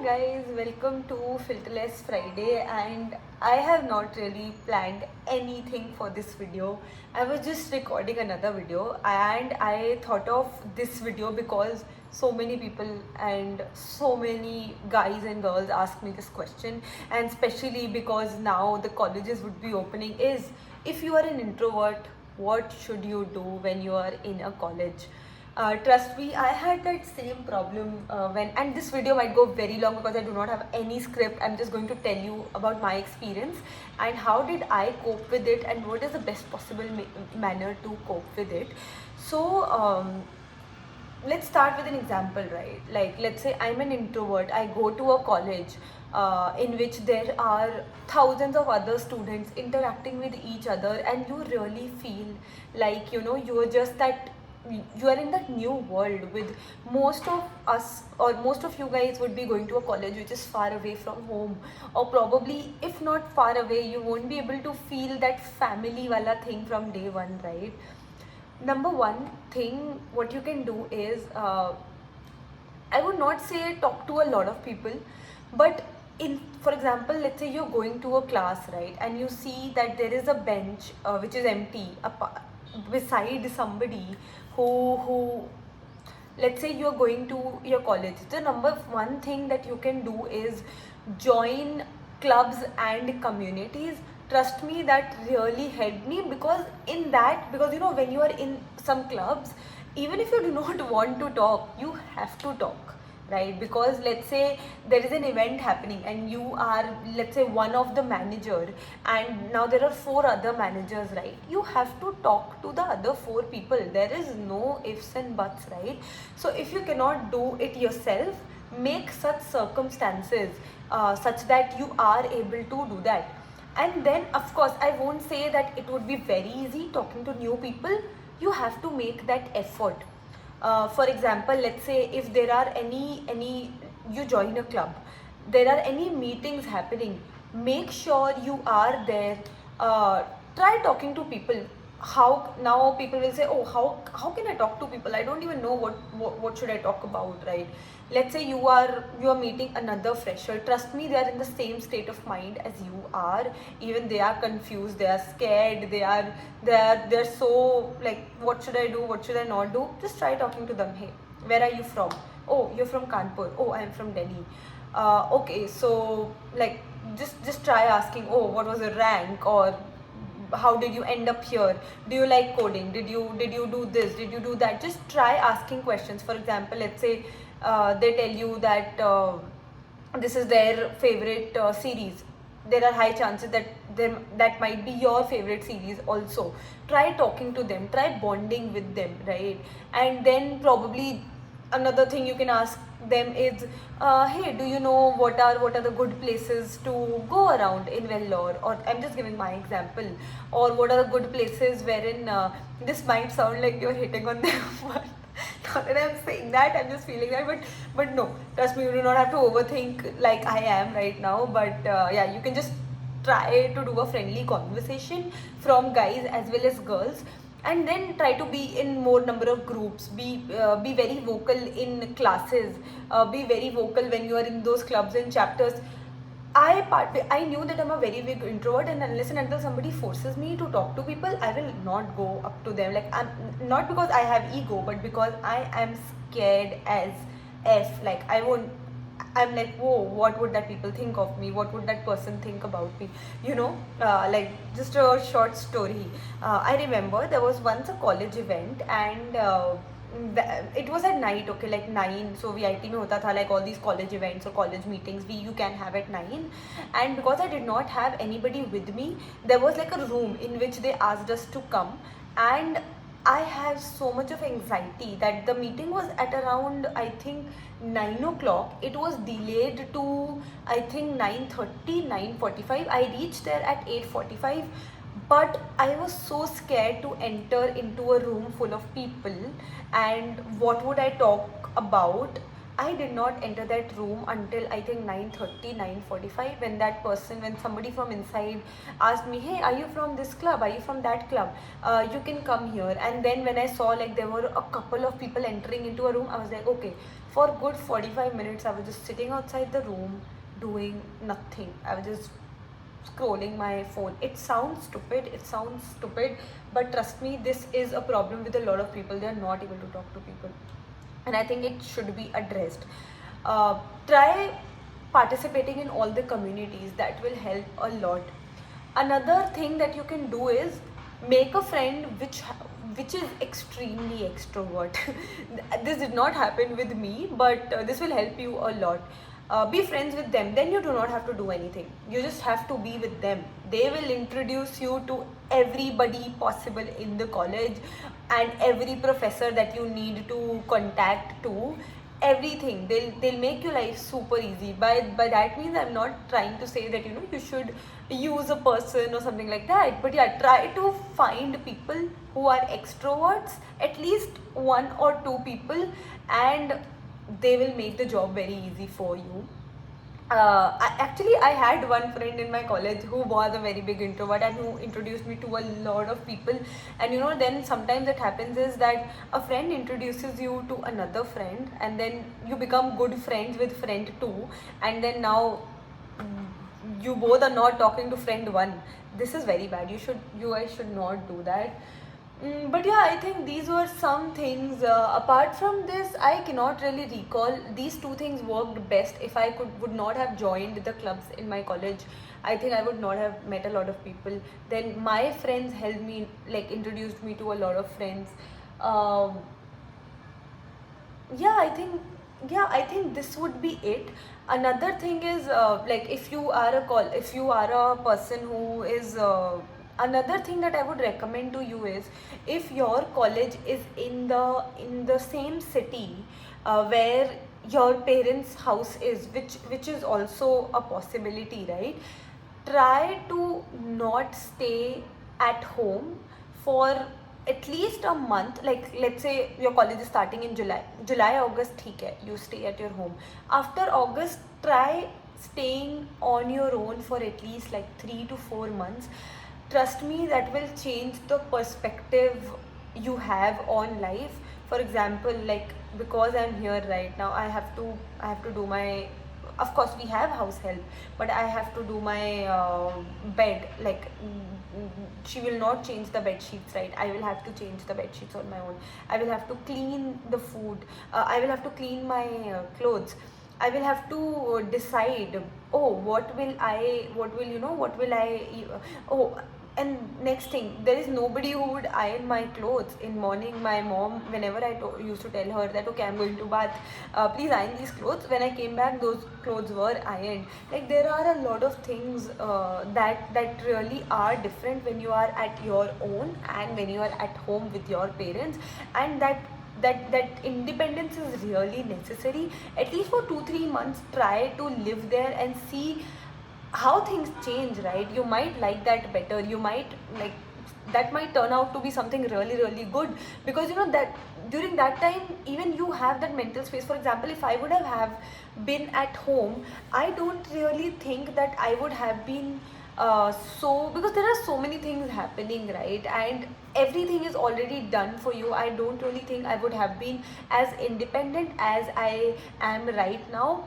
guys, welcome to Filterless Friday, and I have not really planned anything for this video. I was just recording another video and I thought of this video because so many people and so many guys and girls ask me this question, and especially because now the colleges would be opening is, if you are an introvert, what should you do when you are in a college? Trust me, I had that same problem and this video might go very long because I do not have any script. I'm just going to tell you about my experience and how did I cope with it and what is the best possible manner to cope with it. So, let's start with an example, right? Like, let's say I'm an introvert, I go to a college in which there are thousands of other students interacting with each other, and you really feel like, you're just that you are in that new world with most of us, or most of you guys would be going to a college which is far away from home, or probably if not far away, you won't be able to feel that family wala thing from day one, right? Number one thing what you can do is, I would not say talk to a lot of people, but for example, let's say you're going to a class, right, and you see that there is a bench which is empty beside somebody who let's say you're going to your college. The number one thing that you can do is join clubs and communities. Trust me, that really helped me, because when you are in some clubs, even if you do not want to talk, you have to talk, right? Because let's say there is an event happening and you are, let's say, one of the manager, and now there are four other managers, right? You have to talk to the other four people. There is no ifs and buts, right? So if you cannot do it yourself, make such circumstances such that you are able to do that. And then of course, I won't say that it would be very easy talking to new people. You have to make that effort. For example, let's say if there are any you join a club, there are any meetings happening, make sure you are there. Try talking to people. How now people will say, oh, how can I talk to people? I don't even know what should I talk about, right? Let's say you are meeting another fresher. Trust me, they are in the same state of mind as you are. Even they are confused, they are scared, they're so like, what should I do, what should I not do? Just try talking to them. Hey, where are you from? Oh, you're from Kanpur. Oh, I'm from Delhi. Okay, so like, just try asking, oh, what was your rank, or how did you end up here? Do you like coding? Did you do this? Did you do that? Just try asking questions. For example, let's say they tell you that this is their favorite series. There are high chances that that might be your favorite series also. Try talking to them, try bonding with them, right? And then probably another thing you can ask them is, hey, do you know what are the good places to go around in Vellore? Or I'm just giving my example. Or what are the good places wherein this might sound like you're hitting on them, but not that I'm saying that, I'm just feeling that. But no, trust me, you do not have to overthink like I am right now. But yeah, you can just try to do a friendly conversation from guys as well as girls, and then try to be in more number of groups. Be very vocal in classes. Be very vocal when you are in those clubs and chapters. I knew that I'm a very big introvert, and unless and until somebody forces me to talk to people, I will not go up to them. Like, I'm not because I have ego, but because I am scared as f. Like, I won't. I'm like, whoa, what would that people think of me? What would that person think about me? Like, just a short story. I remember there was once a college event, and it was at night, okay, like 9. So VIT mein hota tha, like all these college events or college meetings you can have at 9. And because I did not have anybody with me, there was like a room in which they asked us to come, and I had so much of anxiety that the meeting was at around, I think, 9 o'clock. It was delayed to, I think, 9:30, 9:45. I reached there at 8:45. But I was so scared to enter into a room full of people, and what would I talk about? I did not enter that room until I think 9:30, 9:45, when that person, when somebody from inside asked me, hey, are you from this club, are you from that club, you can come here. And then when I saw like there were a couple of people entering into a room, I was like, okay. For good 45 minutes I was just sitting outside the room doing nothing. I was just scrolling my phone. It sounds stupid, but trust me, this is a problem with a lot of people. They are not able to talk to people, and I think it should be addressed. Try participating in all the communities. That will help a lot. Another thing that you can do is make a friend which is extremely extrovert. This did not happen with me, but this will help you a lot. Be friends with them, then you do not have to do anything. You just have to be with them. They will introduce you to everybody possible in the college, and every professor that you need to contact to, everything. They'll make your life super easy. By that means I'm not trying to say that you should use a person or something like that, but yeah, try to find people who are extroverts, at least one or two people, and they will make the job very easy for you. I had one friend in my college who was a very big introvert and who introduced me to a lot of people. And then sometimes it happens is that a friend introduces you to another friend, and then you become good friends with friend two, and then now you both are not talking to friend one. This is very bad. You guys should not do that. But yeah, I think these were some things. Apart from this, I cannot really recall. These two things worked best. If I would not have joined the clubs in my college, I think I would not have met a lot of people. Then my friends helped me, like introduced me to a lot of friends. Um, yeah, I think this would be it. Another thing is, like if you are a person who is another thing that I would recommend to you is, if your college is in the same city where your parents' house is, which is also a possibility, right? Try to not stay at home for at least a month. Like, let's say your college is starting in July, August, theek hai, you stay at your home. After August, try staying on your own for at least like 3 to 4 months. Trust me, that will change the perspective you have on life. For example, like, because I'm here right now, I have to do my, of course we have house help, but I have to do my bed. Like, she will not change the bed sheets, right? I will have to change the bed sheets on my own. I will have to clean the food. I will have to clean my clothes. I will have to decide, oh, what will I oh, and next thing, there is nobody who would iron my clothes. In morning, my mom, whenever I used to tell her that, okay, I'm going to bath, please iron these clothes, when I came back, those clothes were ironed. Like, there are a lot of things that really are different when you are at your own and when you are at home with your parents. And that independence is really necessary. At least for 2-3 months, try to live there and see how things change, right? You might like that better. You might like, that might turn out to be something really, really good, because that during that time, even you have that mental space. For example, if I would have been at home, I don't really think that I would have been so, because there are so many things happening, right? And everything is already done for you. I don't really think I would have been as independent as I am right now.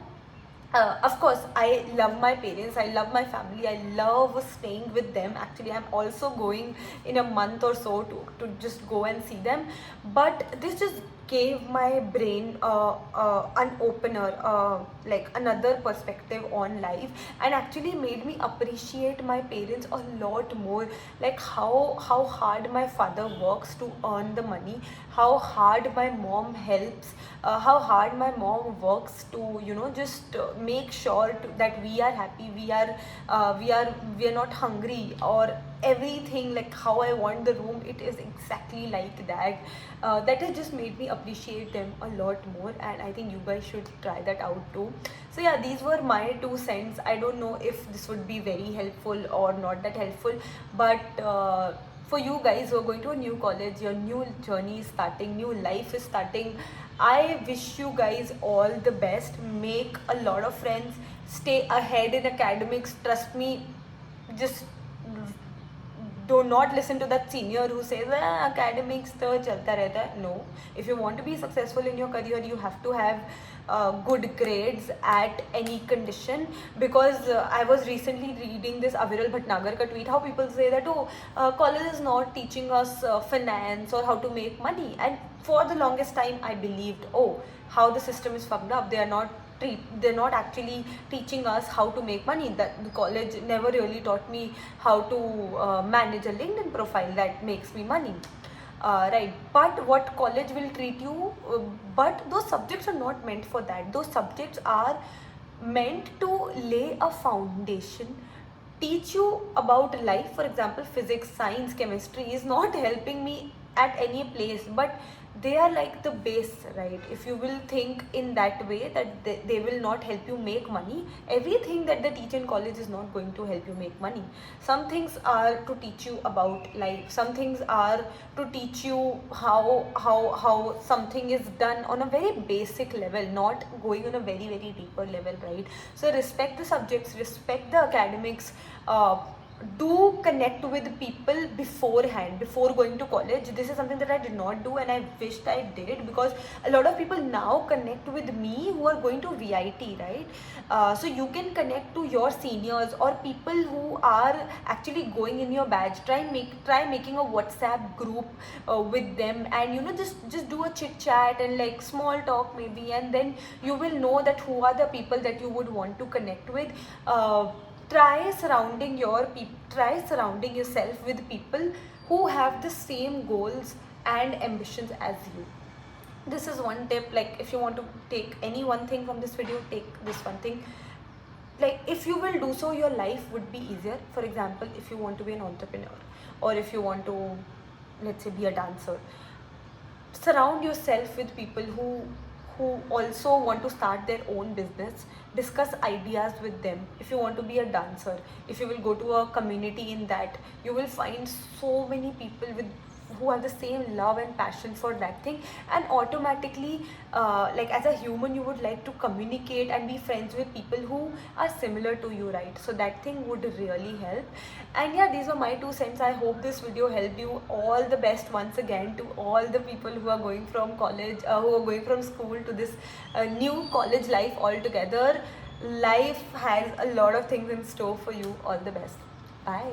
Of course, I love my parents, I love my family, I love staying with them. Actually, I'm also going in a month or so to just go and see them. But this just gave my brain an opener, like another perspective on life, and actually made me appreciate my parents a lot more. Like, how hard my father works to earn the money, how hard my mom helps, how hard my mom works to just make sure that we are happy, we are not hungry or everything. Like, how I want the room, it is exactly like that. That has just made me appreciate them a lot more, and I think you guys should try that out too. So yeah, these were my 2 cents. I don't know if this would be very helpful or not that helpful, but for you guys who are going to a new college, your new journey is starting, new life is starting, I wish you guys all the best. Make a lot of friends, stay ahead in academics. Trust me, just do not listen to that senior who says academics तो चलता रहता है. No, if you want to be successful in your career, you have to have good grades at any condition. Because I was recently reading this Aviral Bhatnagar ka tweet, how people say that college is not teaching us finance or how to make money. And for the longest time I believed, how the system is fucked up. They're not actually teaching us how to make money. That the college never really taught me how to manage a LinkedIn profile that makes me money. Right, but what college will treat you, but those subjects are not meant for that. Those subjects are meant to lay a foundation, teach you about life. For example, physics, science, chemistry is not helping me at any place, but they are like the base, right? If you will think in that way, that they will not help you make money. Everything that they teach in college is not going to help you make money. Some things are to teach you about life. Some things are to teach you how something is done on a very basic level, not going on a very very deeper level, right? So respect the subjects, respect the academics. Do connect with people beforehand, before going to college. This is something that I did not do, and I wished I did, because a lot of people now connect with me who are going to VIT, right? So you can connect to your seniors or people who are actually going in your batch. Try making a WhatsApp group with them, and just do a chit chat and like small talk maybe, and then you will know that who are the people that you would want to connect with. Try surrounding yourself with people who have the same goals and ambitions as you. This is one tip. Like, if you want to take any one thing from this video, take this one thing. Like, if you will do so, your life would be easier. For example, if you want to be an entrepreneur, or if you want to, let's say, be a dancer, surround yourself with people who also want to start their own business. Discuss ideas with them. If you want to be a dancer, if you will go to a community in that, you will find so many people who have the same love and passion for that thing, and automatically, like, as a human, you would like to communicate and be friends with people who are similar to you, right? So that thing would really help. And yeah, these are my 2 cents. I hope this video helped you. All the best once again to all the people who are going from college, who are going from school to this new college life altogether. Life has a lot of things in store for you. All the best. Bye.